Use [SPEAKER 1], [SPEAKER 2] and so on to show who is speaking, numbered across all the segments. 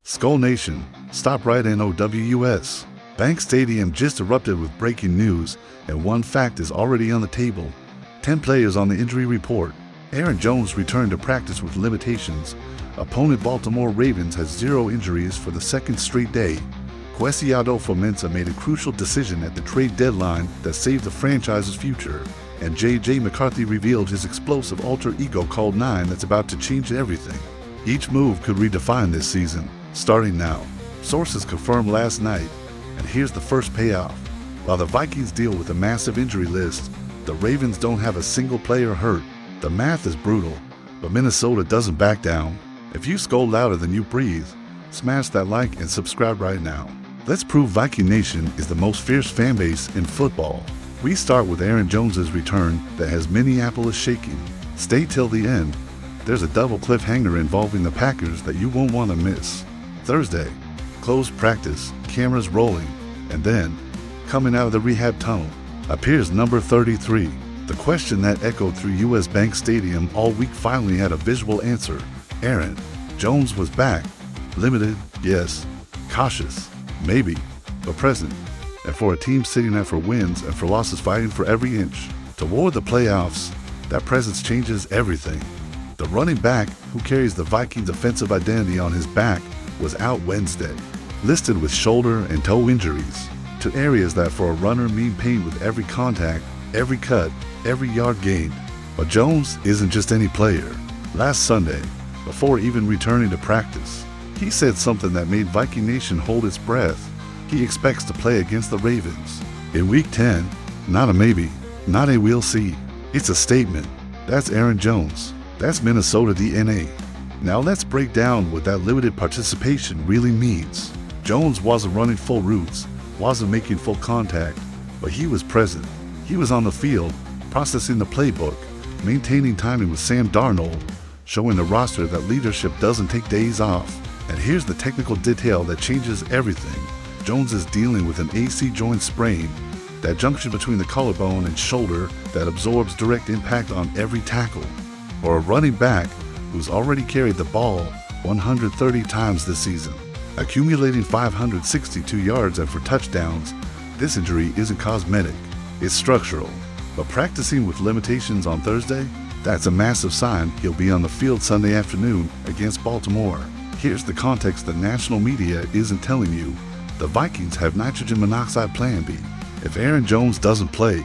[SPEAKER 1] Skull Nation, stop right NOWUS. Bank Stadium just erupted with breaking news, and one fact is already on the table. 10 players on the injury report. Aaron Jones returned to practice with limitations. Opponent Baltimore Ravens has 0 injuries for the second straight day. Aficionados made a crucial decision at the trade deadline that saved the franchise's future. And J.J. McCarthy revealed his explosive alter ego called 9 that's about to change everything. Each move could redefine this season, starting now. Sources confirmed last night, and here's the first payoff. While the Vikings deal with a massive injury list, the Ravens don't have a single player hurt. The math is brutal, but Minnesota doesn't back down. If you scold louder than you breathe, smash that like and subscribe right now. Let's prove Viking Nation is the most fierce fan base in football. We start with Aaron Jones' return that has Minneapolis shaking. Stay till the end. There's a double cliffhanger involving the Packers that you won't want to miss. Thursday, closed practice, cameras rolling, and then, coming out of the rehab tunnel, appears number 33. The question that echoed through US Bank Stadium all week finally had a visual answer. Aaron Jones was back. Limited, yes. Cautious, maybe, but present. And for a team sitting out for wins and for losses fighting for every inch toward the playoffs, that presence changes everything. The running back who carries the Vikings' offensive identity on his back was out Wednesday, listed with shoulder and toe injuries to areas that for a runner mean pain with every contact, every cut, every yard gained. But Jones isn't just any player. Last Sunday, before even returning to practice, he said something that made Viking Nation hold its breath. He expects to play against the Ravens in Week 10. Not a maybe, not a we'll see. It's a statement. That's Aaron Jones. That's Minnesota DNA. Now let's break down what that limited participation really means. Jones wasn't running full routes, wasn't making full contact, but he was present. He was on the field, processing the playbook, maintaining timing with Sam Darnold, showing the roster that leadership doesn't take days off. And here's the technical detail that changes everything. Jones is dealing with an AC joint sprain, that junction between the collarbone and shoulder that absorbs direct impact on every tackle. For a running back who's already carried the ball 130 times this season, accumulating 562 yards and for touchdowns, this injury isn't cosmetic, it's structural. But practicing with limitations on Thursday, that's a massive sign he'll be on the field Sunday afternoon against Baltimore. Here's the context the national media isn't telling you. The Vikings have nitrogen monoxide plan B. If Aaron Jones doesn't play,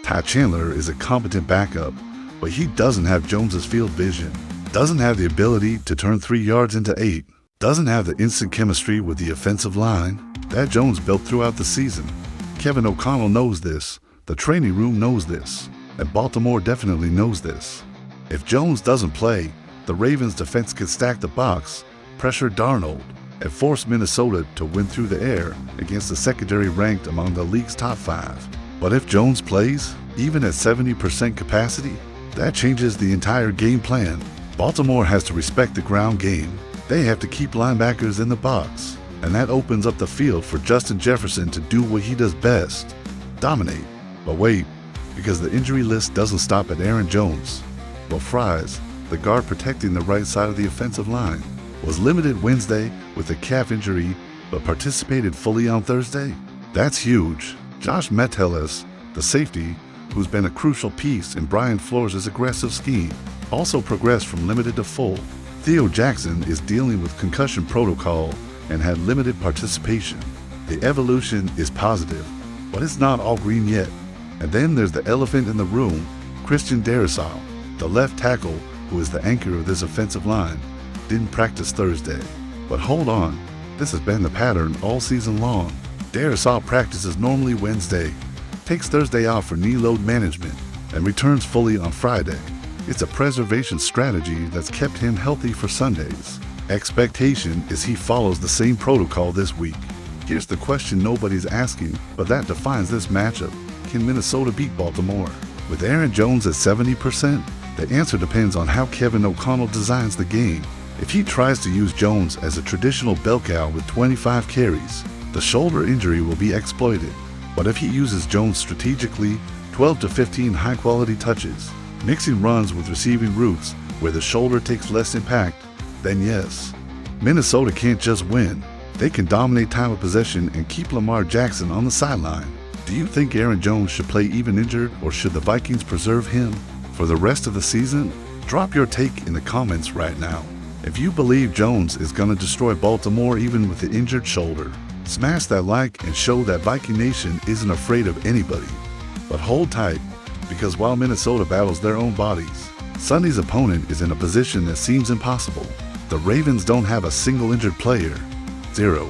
[SPEAKER 1] Ty Chandler is a competent backup, but he doesn't have Jones's field vision, doesn't have the ability to turn 3 yards into 8, doesn't have the instant chemistry with the offensive line that Jones built throughout the season. Kevin O'Connell knows this, the training room knows this, and Baltimore definitely knows this. If Jones doesn't play, the Ravens' defense could stack the box, pressure Darnold, and force Minnesota to win through the air against a secondary ranked among the league's top 5. But if Jones plays, even at 70% capacity, that changes the entire game plan. Baltimore has to respect the ground game. They have to keep linebackers in the box, and that opens up the field for Justin Jefferson to do what he does best, dominate. But wait, because the injury list doesn't stop at Aaron Jones. Well, Fries, the guard protecting the right side of the offensive line, was limited Wednesday with a calf injury, but participated fully on Thursday. That's huge. Josh Metellus, the safety, who's been a crucial piece in Brian Flores' aggressive scheme, also progressed from limited to full. Theo Jackson is dealing with concussion protocol and had limited participation. The evolution is positive, but it's not all green yet. And then there's the elephant in the room, Christian Darrisaw, the left tackle who is the anchor of this offensive line, didn't practice Thursday. But hold on, this has been the pattern all season long. Darrisaw practices normally Wednesday, takes Thursday off for knee load management, and returns fully on Friday. It's a preservation strategy that's kept him healthy for Sundays. Expectation is he follows the same protocol this week. Here's the question nobody's asking, but that defines this matchup. Can Minnesota beat Baltimore? With Aaron Jones at 70%, the answer depends on how Kevin O'Connell designs the game. If he tries to use Jones as a traditional bell cow with 25 carries, the shoulder injury will be exploited. But if he uses Jones strategically, 12 to 15 high-quality touches, mixing runs with receiving routes where the shoulder takes less impact, then yes, Minnesota can't just win. They can dominate time of possession and keep Lamar Jackson on the sideline. Do you think Aaron Jones should play even injured, or should the Vikings preserve him for the rest of the season? Drop your take in the comments right now. If you believe Jones is going to destroy Baltimore even with the injured shoulder, smash that like and show that Viking Nation isn't afraid of anybody. But hold tight, because while Minnesota battles their own bodies, Sunday's opponent is in a position that seems impossible. The Ravens don't have a single injured player, 0,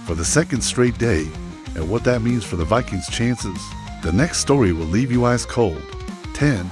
[SPEAKER 1] for the second straight day, and what that means for the Vikings' chances. The next story will leave you ice cold. 10.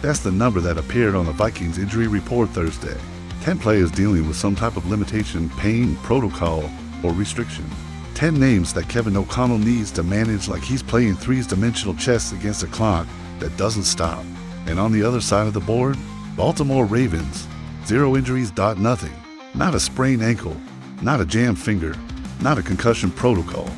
[SPEAKER 1] That's the number that appeared on the Vikings injury report Thursday. 10 players dealing with some type of limitation, pain, protocol, or restriction. 10 names that Kevin O'Connell needs to manage like he's playing three-dimensional chess against a clock that doesn't stop. And on the other side of the board, Baltimore Ravens, 0 injuries, nothing. Not a sprained ankle, not a jammed finger, not a concussion protocol.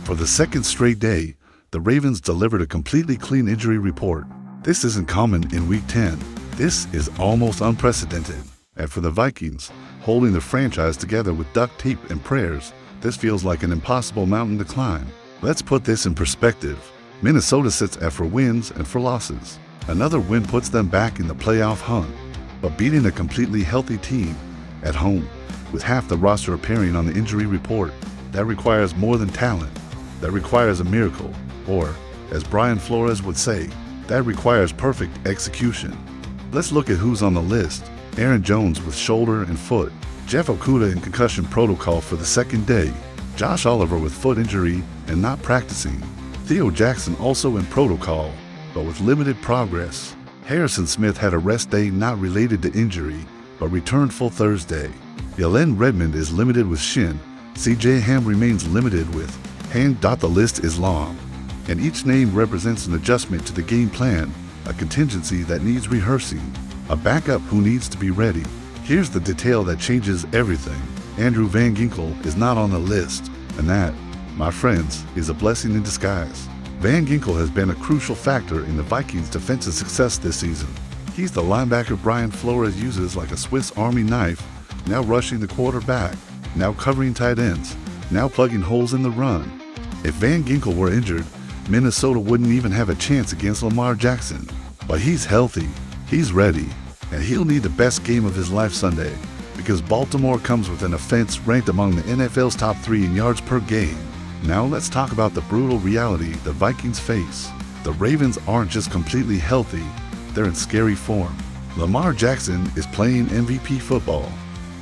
[SPEAKER 1] For the second straight day, the Ravens delivered a completely clean injury report. This isn't common in Week 10. This is almost unprecedented. And for the Vikings, holding the franchise together with duct tape and prayers, this feels like an impossible mountain to climb. Let's put this in perspective. Minnesota sits at 4 wins and 4 losses. Another win puts them back in the playoff hunt. But beating a completely healthy team at home, with half the roster appearing on the injury report, that requires more than talent. That requires a miracle. Or, as Brian Flores would say, that requires perfect execution. Let's look at who's on the list. Aaron Jones with shoulder and foot. Jeff Okudah in concussion protocol for the second day. Josh Oliver with foot injury and not practicing. Theo Jackson also in protocol, but with limited progress. Harrison Smith had a rest day not related to injury, but returned full Thursday. Yalen Redmond is limited with shin. CJ Ham remains limited with hand. The list is long, and each name represents an adjustment to the game plan, a contingency that needs rehearsing, a backup who needs to be ready. Here's the detail that changes everything. Andrew Van Ginkel is not on the list, and that, my friends, is a blessing in disguise. Van Ginkel has been a crucial factor in the Vikings' defensive success this season. He's the linebacker Brian Flores uses like a Swiss Army knife, now rushing the quarterback, now covering tight ends, now plugging holes in the run. If Van Ginkel were injured, Minnesota wouldn't even have a chance against Lamar Jackson. But he's healthy, he's ready, and he'll need the best game of his life Sunday, because Baltimore comes with an offense ranked among the NFL's top 3 in yards per game. Now let's talk about the brutal reality the Vikings face. The Ravens aren't just completely healthy, they're in scary form. Lamar Jackson is playing MVP football.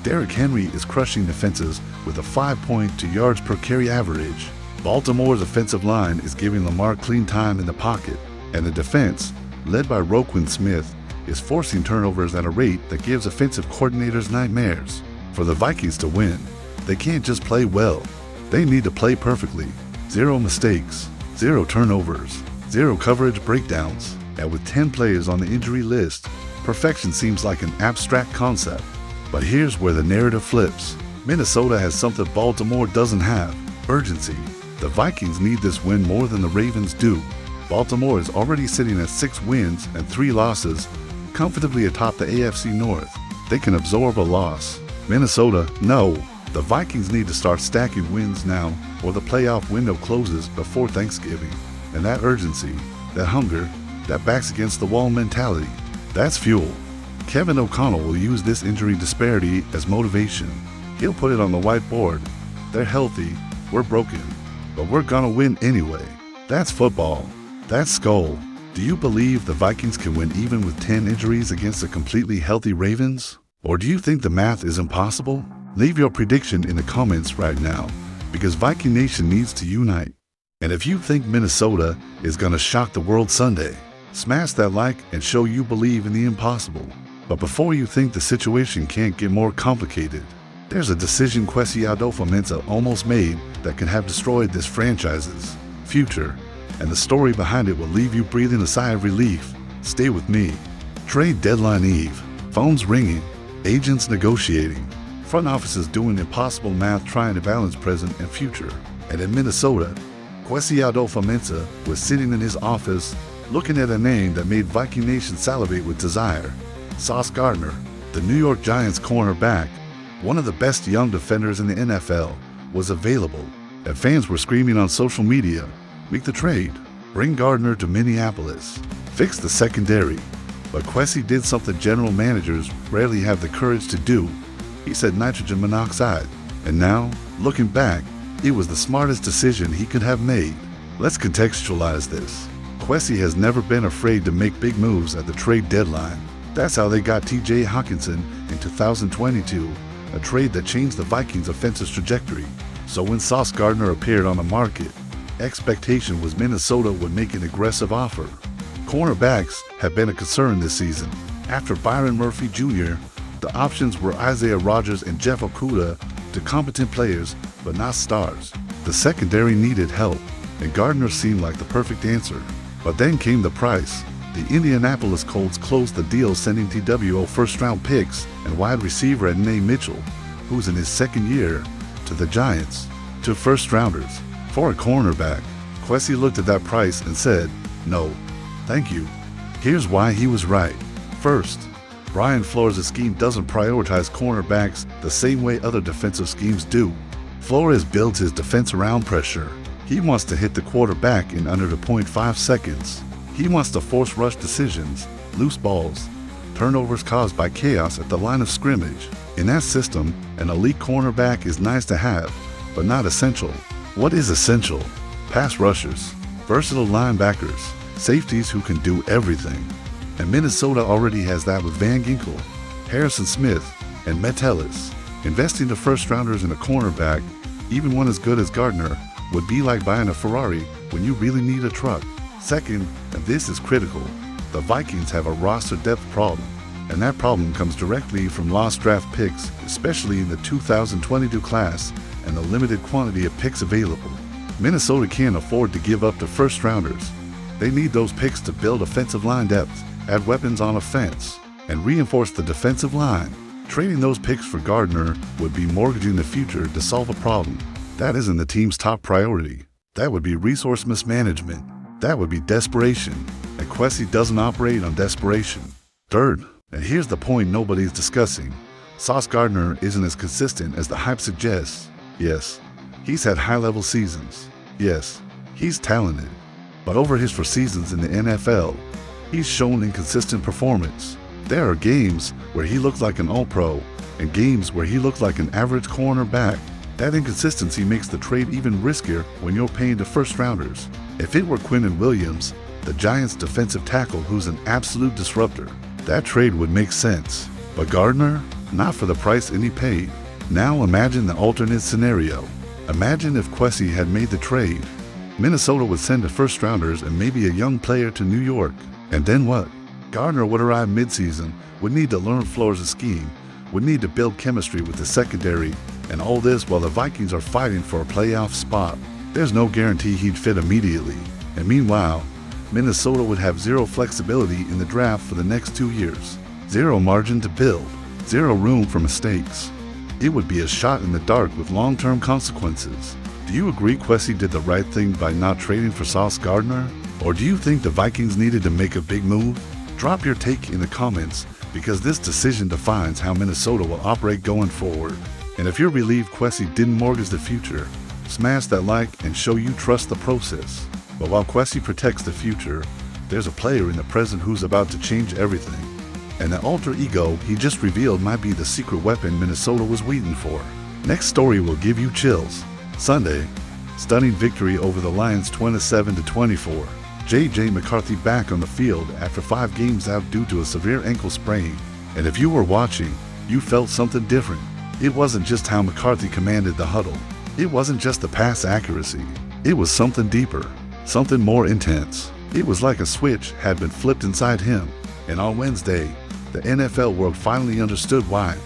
[SPEAKER 1] Derrick Henry is crushing defenses with a 5.2 yards per carry average. Baltimore's offensive line is giving Lamar clean time in the pocket, and the defense, led by Roquan Smith, is forcing turnovers at a rate that gives offensive coordinators nightmares. For the Vikings to win, they can't just play well. They need to play perfectly. 0 mistakes, 0 turnovers, 0 coverage breakdowns. And with 10 players on the injury list, perfection seems like an abstract concept. But here's where the narrative flips. Minnesota has something Baltimore doesn't have: urgency. The Vikings need this win more than the Ravens do. Baltimore is already sitting at 6 wins and 3 losses, comfortably atop the AFC North. They can absorb a loss. Minnesota, no. The Vikings need to start stacking wins now, or the playoff window closes before Thanksgiving. And that urgency, that hunger, that backs against the wall mentality, that's fuel. Kevin O'Connell will use this injury disparity as motivation. He'll put it on the whiteboard. They're healthy, we're broken, but we're gonna win anyway. That's football. That's skull. Do you believe the Vikings can win even with 10 injuries against a completely healthy Ravens? Or do you think the math is impossible? Leave your prediction in the comments right now, because Viking Nation needs to unite. And if you think Minnesota is gonna shock the world Sunday, smash that like and show you believe in the impossible. But before you think the situation can't get more complicated, there's a decision Kwesi Adofo-Mensah almost made that could have destroyed this franchise's future, and the story behind it will leave you breathing a sigh of relief. Stay with me. Trade deadline eve, phones ringing, agents negotiating, front offices doing impossible math trying to balance present and future. And in Minnesota, Kwesi Adofo-Mensah was sitting in his office looking at a name that made Viking Nation salivate with desire: Sauce Gardner, the New York Giants cornerback, one of the best young defenders in the NFL, was available, and fans were screaming on social media, "Make the trade, bring Gardner to Minneapolis, fix the secondary." But Kwesi did something general managers rarely have the courage to do. He said nitrogen monoxide, and now, looking back, it was the smartest decision he could have made. Let's contextualize this. Kwesi has never been afraid to make big moves at the trade deadline. That's how they got T.J. Hockenson in 2022, a trade that changed the Vikings' offensive trajectory. So when Sauce Gardner appeared on the market, expectation was Minnesota would make an aggressive offer. Cornerbacks have been a concern this season. After Byron Murphy Jr., the options were Isaiah Rodgers and Jeff Okudah, to competent players, but not stars. The secondary needed help, and Gardner seemed like the perfect answer. But then came the price. The Indianapolis Colts closed the deal, sending TWO first-round picks and wide receiver Adonai Mitchell, who's in his second year, to the Giants. 2 first-rounders for a cornerback. Kwesi looked at that price and said, "No, thank you." Here's why he was right. First, Brian Flores' scheme doesn't prioritize cornerbacks the same way other defensive schemes do. Flores builds his defense around pressure. He wants to hit the quarterback in under 0.5 seconds. He wants to force rush decisions, loose balls, turnovers caused by chaos at the line of scrimmage. In that system, an elite cornerback is nice to have, but not essential. What is essential? Pass rushers, versatile linebackers, safeties who can do everything. And Minnesota already has that with Van Ginkel, Harrison Smith, and Metellus. Investing the first-rounders in a cornerback, even one as good as Gardner, would be like buying a Ferrari when you really need a truck. Second, and this is critical, the Vikings have a roster depth problem, and that problem comes directly from lost draft picks, especially in the 2022 class, and the limited quantity of picks available. Minnesota can't afford to give up the first-rounders. They need those picks to build offensive line depth, add weapons on offense, and reinforce the defensive line. Trading those picks for Gardner would be mortgaging the future to solve a problem. That isn't the team's top priority. That would be resource mismanagement. That would be desperation, and Kwesi doesn't operate on desperation. Third, and here's the point nobody's discussing, Sauce Gardner isn't as consistent as the hype suggests. Yes, he's had high-level seasons. Yes, he's talented. But over his 4 seasons in the NFL, he's shown inconsistent performance. There are games where he looks like an all-pro and games where he looks like an average cornerback. That inconsistency makes the trade even riskier when you're paying the first-rounders. If it were Quinnen Williams, the Giants' defensive tackle who's an absolute disruptor, that trade would make sense. But Gardner? Not for the price any paid. Now imagine the alternate scenario. Imagine if Kwesi had made the trade. Minnesota would send the first-rounders and maybe a young player to New York. And then what? Gardner would arrive mid-season, would need to learn Flores' scheme, would need to build chemistry with the secondary, and all this while the Vikings are fighting for a playoff spot. There's no guarantee he'd fit immediately. And meanwhile, Minnesota would have zero flexibility in the draft for the next 2 years. Zero margin to build. Zero room for mistakes. It would be a shot in the dark with long-term consequences. Do you agree Kwesi did the right thing by not trading for Sauce Gardner? Or do you think the Vikings needed to make a big move? Drop your take in the comments, because this decision defines how Minnesota will operate going forward. And if you're relieved Kwesi didn't mortgage the future, smash that like and show you trust the process. But while Kwesi protects the future, there's a player in the present who's about to change everything. And the alter ego he just revealed might be the secret weapon Minnesota was waiting for. Next story will give you chills. Sunday, stunning victory over the Lions 27-24. J.J. McCarthy back on the field after 5 games out due to a severe ankle sprain. And if you were watching, you felt something different. It wasn't just how McCarthy commanded the huddle. It wasn't just the pass accuracy. It was something deeper, something more intense. It was like a switch had been flipped inside him. And on Wednesday, the NFL world finally understood why.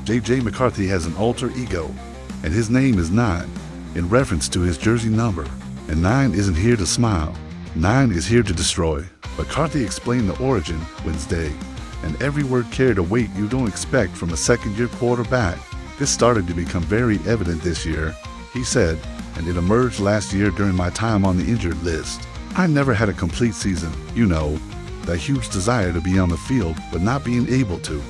[SPEAKER 1] J.J. McCarthy has an alter ego, and his name is 9, in reference to his jersey number. And 9 isn't here to smile. 9 is here to destroy. McCarthy explained the origin Wednesday, and every word carried a weight you don't expect from a second-year quarterback. This started to become very evident this year, he said, and it emerged last year during my time on the injured list. I never had a complete season, you know, that huge desire to be on the field but not being able to.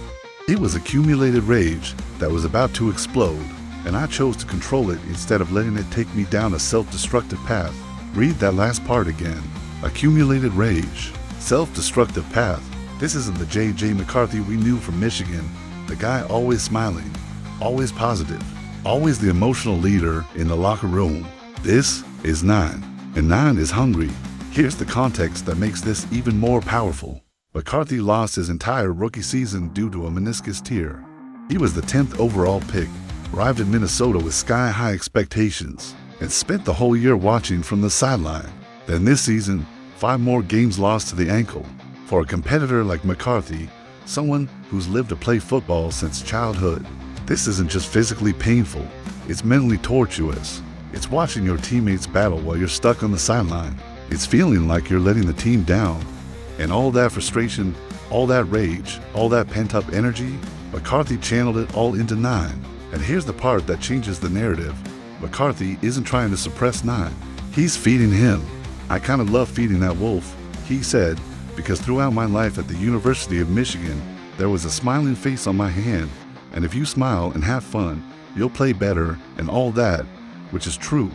[SPEAKER 1] It was accumulated rage that was about to explode, and I chose to control it instead of letting it take me down a self-destructive path. Read that last part again. Accumulated rage. Self-destructive path. This isn't the J.J. McCarthy we knew from Michigan, the guy always smiling, always positive, always the emotional leader in the locker room. This is 9, and 9 is hungry. Here's the context that makes this even more powerful. McCarthy lost his entire rookie season due to a meniscus tear. He was the 10th overall pick, arrived in Minnesota with sky-high expectations, and spent the whole year watching from the sideline. Then this season, 5 more games lost to the ankle. For a competitor like McCarthy, someone who's lived to play football since childhood, this isn't just physically painful, it's mentally tortuous. It's watching your teammates battle while you're stuck on the sideline. It's feeling like you're letting the team down. And all that frustration, all that rage, all that pent-up energy, McCarthy channeled it all into 9. And here's the part that changes the narrative. McCarthy isn't trying to suppress 9. He's feeding him. "I kind of love feeding that wolf," he said, "because throughout my life at the University of Michigan, there was a smiling face on my hand, and if you smile and have fun, you'll play better and all that," which is true.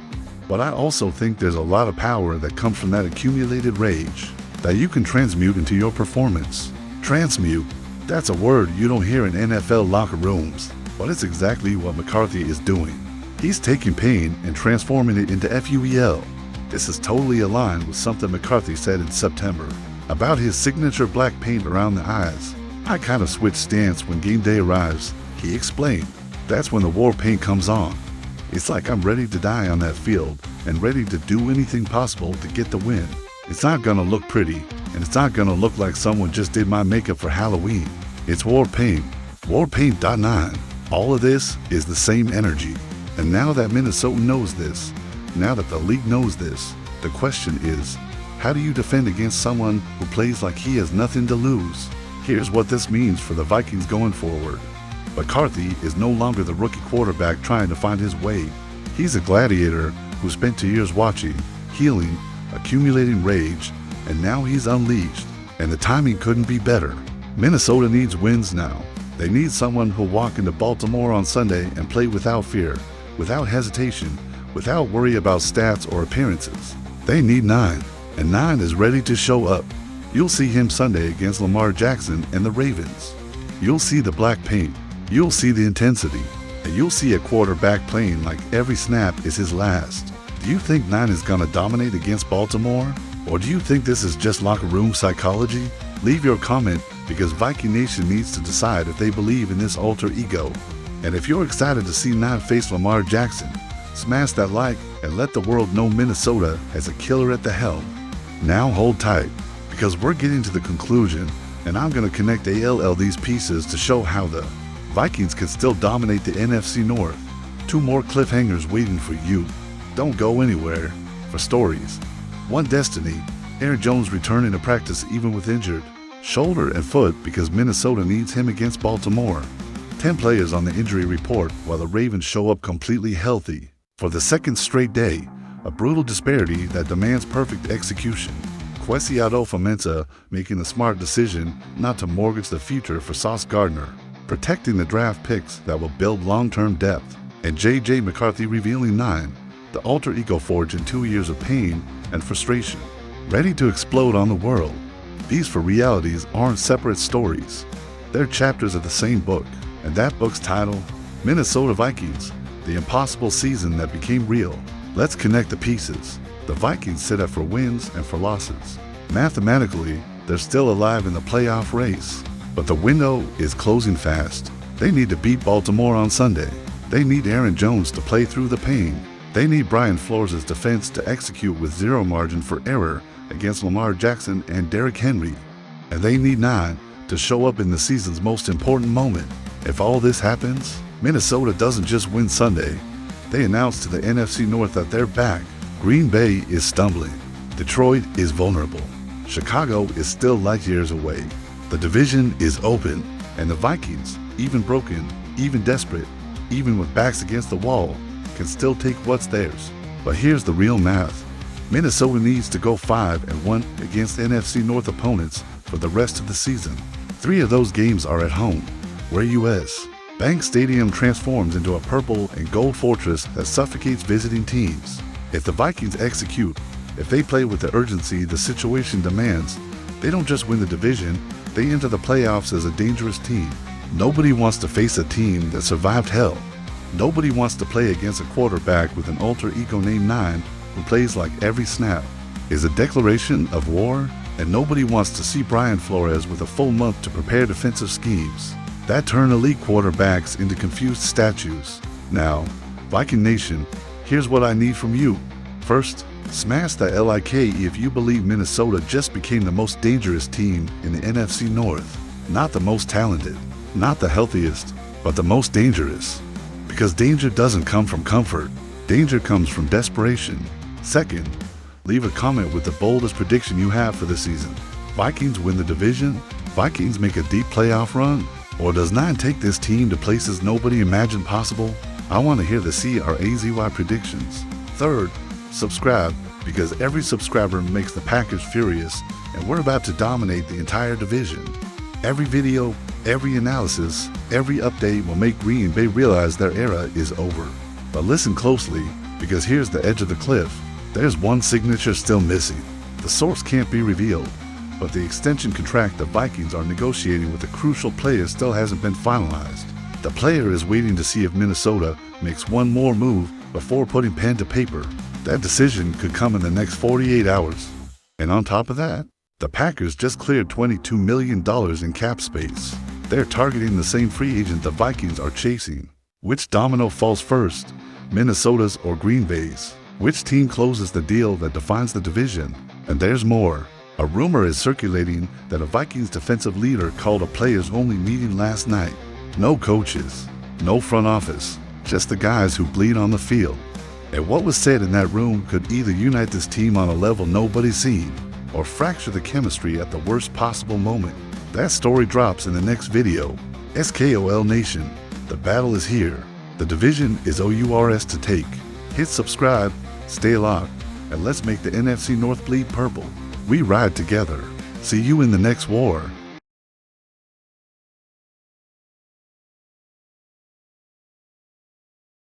[SPEAKER 1] But I also think there's a lot of power that comes from that accumulated rage that you can transmute into your performance. Transmute, that's a word you don't hear in NFL locker rooms, but it's exactly what McCarthy is doing. He's taking pain and transforming it into FUEL. This is totally aligned with something McCarthy said in September about his signature black paint around the eyes. "I kind of switch stance when game day arrives," he explained. "That's when the war paint comes on. It's like I'm ready to die on that field and ready to do anything possible to get the win. It's not gonna look pretty, and it's not gonna look like someone just did my makeup for Halloween. It's war paint. War paint.9. All of this is the same energy. And now that Minnesota knows this, now that the league knows this, the question is, how do you defend against someone who plays like he has nothing to lose? Here's what this means for the Vikings going forward. McCarthy is no longer the rookie quarterback trying to find his way. He's a gladiator who spent 2 years watching, healing, accumulating rage, and now he's unleashed, and the timing couldn't be better. Minnesota needs wins now. They need someone who'll walk into Baltimore on Sunday and play without fear, without hesitation, without worry about stats or appearances. They need 9, and 9 is ready to show up. You'll see him Sunday against Lamar Jackson and the Ravens. You'll see the black paint. You'll see the intensity, and you'll see a quarterback playing like every snap is his last. Do you think 9 is gonna dominate against Baltimore? Or do you think this is just locker room psychology? Leave your comment, because Viking Nation needs to decide if they believe in this alter ego. And if you're excited to see 9 face Lamar Jackson, smash that like and let the world know Minnesota has a killer at the helm. Now hold tight, because we're getting to the conclusion, and I'm gonna connect ALL these pieces to show how the Vikings can still dominate the NFC North. 2 more cliffhangers waiting for you. Don't go anywhere for stories. One destiny, Aaron Jones returning to practice even with injured shoulder and foot because Minnesota needs him against Baltimore. 10 players on the injury report while the Ravens show up completely healthy. For the second straight day, a brutal disparity that demands perfect execution. Aficionados Fomenta making the smart decision not to mortgage the future for Sauce Gardner, protecting the draft picks that will build long-term depth, and J.J. McCarthy revealing 9, the alter ego forged in 2 years of pain and frustration, ready to explode on the world. These four realities aren't separate stories. They're chapters of the same book, and that book's title, Minnesota Vikings, the impossible season that became real. Let's connect the pieces. The Vikings set up for wins and for losses. Mathematically, they're still alive in the playoff race, but the window is closing fast. They need to beat Baltimore on Sunday. They need Aaron Jones to play through the pain. They need Brian Flores' defense to execute with zero margin for error against Lamar Jackson and Derrick Henry. And they need 9 to show up in the season's most important moment. If all this happens, Minnesota doesn't just win Sunday. They announce to the NFC North that they're back. Green Bay is stumbling. Detroit is vulnerable. Chicago is still light years away. The division is open, and the Vikings, even broken, even desperate, even with backs against the wall, can still take what's theirs. But here's the real math. Minnesota needs to go 5-1 against NFC North opponents for the rest of the season. 3 of those games are at home, We're US. Bank Stadium transforms into a purple and gold fortress that suffocates visiting teams. If the Vikings execute, if they play with the urgency the situation demands, they don't just win the division, they enter the playoffs as a dangerous team. Nobody wants to face a team that survived hell. Nobody wants to play against a quarterback with an alter ego named Nine who plays like every snap is a declaration of war, and nobody wants to see Brian Flores with a full month to prepare defensive schemes that turn elite quarterbacks into confused statues. Now, Viking Nation, here's what I need from you. First, smash the like if you believe Minnesota just became the most dangerous team in the NFC North. Not the most talented, not the healthiest, but the most dangerous. Because danger doesn't come from comfort, danger comes from desperation. Second, leave a comment with the boldest prediction you have for the season. Vikings win the division? Vikings make a deep playoff run? Or does Nine take this team to places nobody imagined possible? I want to hear the CRAZY predictions. Third, subscribe, because every subscriber makes the Packers furious, and we're about to dominate the entire division. Every video, every analysis, every update will make Green Bay realize their era is over. But listen closely, because here's the edge of the cliff. There's one signature still missing. The source can't be revealed, but the extension contract the Vikings are negotiating with a crucial player still hasn't been finalized. The player is waiting to see if Minnesota makes one more move before putting pen to paper. That decision could come in the next 48 hours. And on top of that, the Packers just cleared $22 million in cap space. They're targeting the same free agent the Vikings are chasing. Which domino falls first, Minnesota's or Green Bay's? Which team closes the deal that defines the division? And there's more. A rumor is circulating that a Vikings defensive leader called a players-only meeting last night. No coaches, no front office, just the guys who bleed on the field. And what was said in that room could either unite this team on a level nobody's seen, or fracture the chemistry at the worst possible moment. That story drops in the next video. SKOL Nation, the battle is here. The division is OURS to take. Hit subscribe, stay locked, and let's make the NFC North bleed purple. We ride together. See you in the next war.